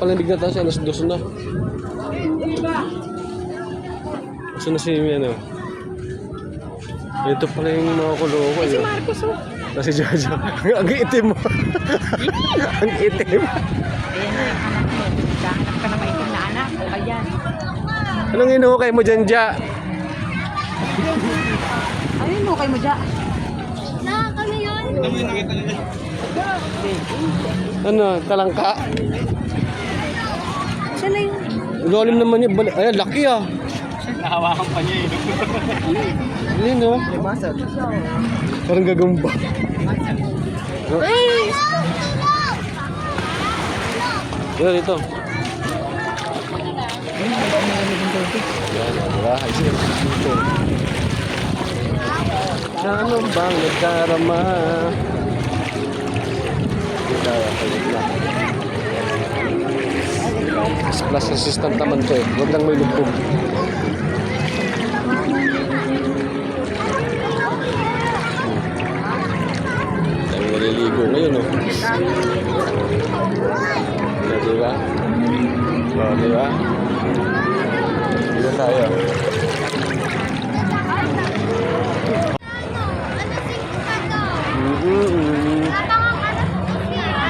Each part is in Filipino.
Nakalanig na tayo sa alas 2 na. Gusto na si ano. Ito pala yung mga kuloko. Si Marcos, oh. Kasi Jojo. Ang itim mo. Ang itim. Ayan na yung anak mo. Kahanap ka na maitim na anak. O ayan. Anong inuukay mo dyan, Ja? Ano yung mukay mo dyan? Ano, talangka? Siya na yung... Lalim naman yun. Ayan, laki ah. Nahawakan pa niya eh. Ayun no? Parang gagamba. Ay! Yan, ito. Yan, diba? Ayos yun. Ito. Ano bang nagdarama? Ito, kalit na. Class assistant naman to eh. Huwag lang may lubog. Tayo naliligo ngayon oh. Diba? Oh, diba? Dito tayo.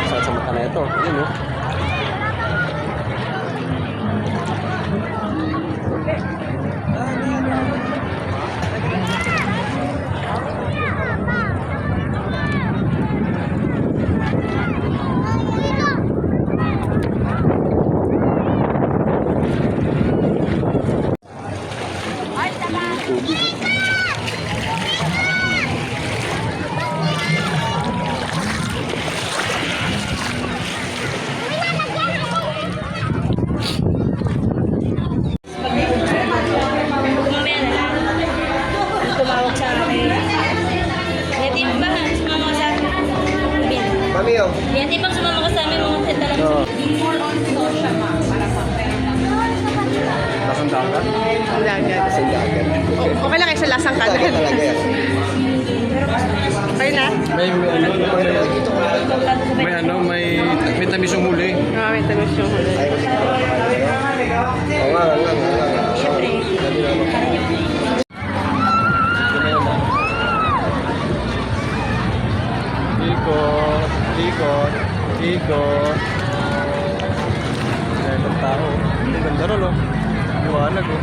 Saan sa mata na ito? Yun oh. Mamiyo. Yan, di ba sumama ka sa amin mga tita lang. More on social, ma. Para Lasang dagat? Dagat. Lasang dagat. Okay lang kayo sa lasang Talaga kanan. talaga yan. Kayo na? May tamis yung huli. May tamis yung huli. Oo nga, nga. Siyempre. Ikot, ikot, ikot. Ayan ang tao. Ang ganda ron, oh. Liwanag, oh.